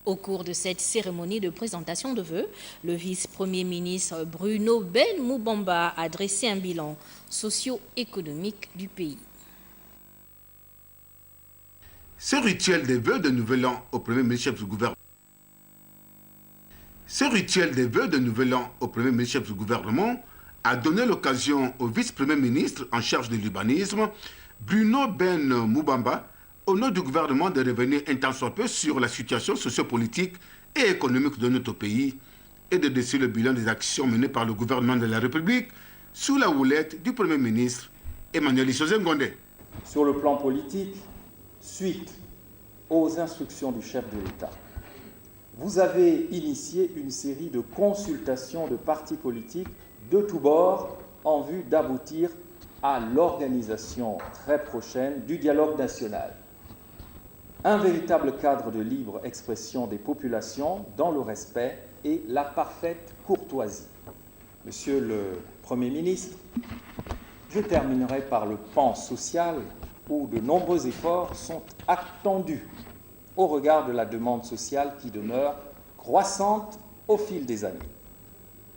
Au cours de cette cérémonie de présentation de vœux, le vice-premier ministre Bruno Ben Moubamba a dressé un bilan socio-économique du pays. Ce rituel des vœux de nouvel an au premier ministre chef du gouvernement. Ce rituel des vœux de nouvel an au premier ministre chef du gouvernement a donné l'occasion au vice-premier ministre en charge de l'urbanisme, Bruno Ben Moubamba, au nom du gouvernement, de revenir un tant soit peu sur la situation sociopolitique et économique de notre pays et de dresser le bilan des actions menées par le gouvernement de la République sous la houlette du premier ministre Emmanuel Issoze Ngondé. Sur le plan politique, suite aux instructions du chef de l'État, vous avez initié une série de consultations de partis politiques de tous bords en vue d'aboutir à l'organisation très prochaine du dialogue national. Un véritable cadre de libre expression des populations dans le respect et la parfaite courtoisie. Monsieur le Premier ministre, je terminerai par le pan social où de nombreux efforts sont attendus au regard de la demande sociale qui demeure croissante au fil des années.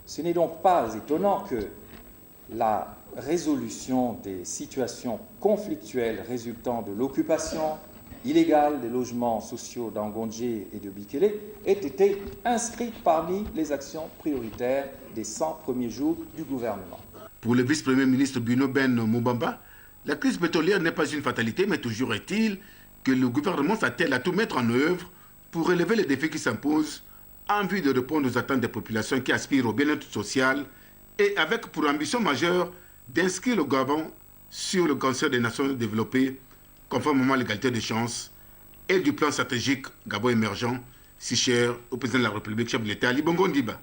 Ce n'est donc pas étonnant que la résolution des situations conflictuelles résultant de l'occupation illégale des logements sociaux d'Angondjé et de Bikele ait été inscrite parmi les actions prioritaires des 100 premiers jours du gouvernement. Pour le vice-premier ministre Bruno Ben Moubamba, la crise pétrolière n'est pas une fatalité, mais toujours est-il que le gouvernement s'attelle à tout mettre en œuvre pour relever les défis qui s'imposent en vue de répondre aux attentes des populations qui aspirent au bien-être social et avec pour ambition majeure d'inscrire le Gabon sur le cancer des nations développées conformément à l'égalité des chances et du plan stratégique Gabon émergent, si cher au président de la République, chef de l'État, Ali Bongo Ondimba.